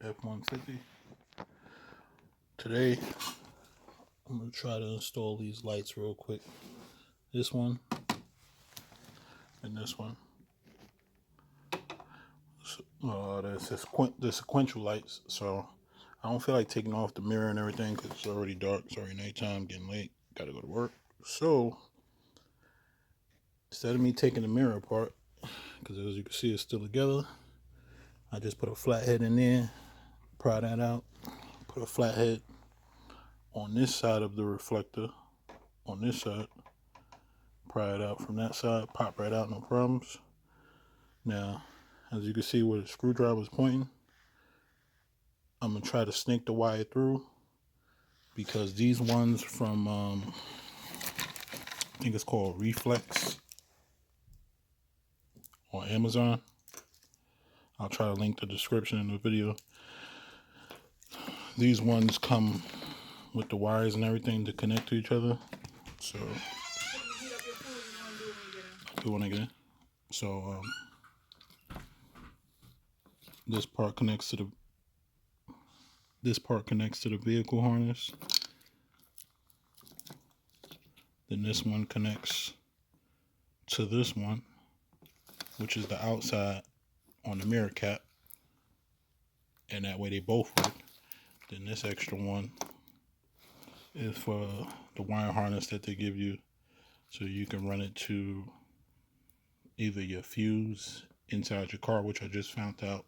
F150. Today, I'm going to try to install these lights real quick. This one and this one. The sequential lights. So I don't feel like taking off the mirror and everything because it's already dark. It's already nighttime, getting late. Got to go to work. So instead of me taking the mirror apart, because as you can see it's still together, I just put a flathead in there, pry that out, put a flathead on this side of the reflector, on this side, pry it out from that side, pop right out, no problems. Now, as you can see where the screwdriver is pointing, I'm going to try to snake the wire through, because these ones from, I think it's called Reflex on Amazon. I'll try to link the description in the video. These ones come with the wires and everything to connect to each other. So, I'll do one again. So, this part connects to the vehicle harness. Then this one connects to this one, which is the outside on the mirror cap, and that way they both work. Then this extra one is for the wire harness that they give you, so you can run it to either your fuse inside your car, which I just found out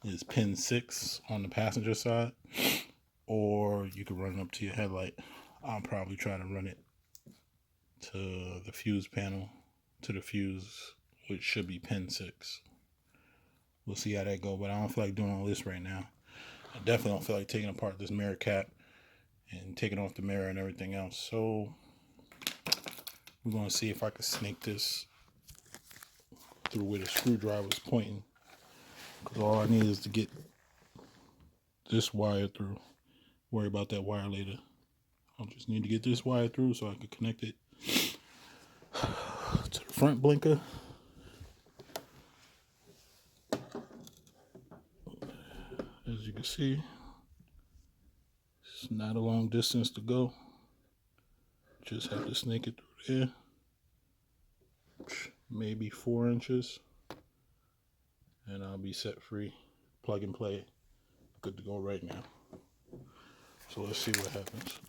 is pin 6 on the passenger side, or you can run it up to your headlight. I'll probably try to run it to the fuse panel, to the fuse, which should be pin 6. We'll see how that goes, but I don't feel like doing all this right now. I definitely don't feel like taking apart this mirror cap and taking off the mirror and everything else. So we're going to see if I can snake this through where the screwdriver is pointing, because all I need is to get this wire through. Worry about that wire later. I'll just need to get this wire through so I can connect it to the front blinker. As you can see, it's not a long distance to go. Just have to snake it through there. Maybe 4 inches. And I'll be set free. Plug and play. Good to go right now. So let's see what happens.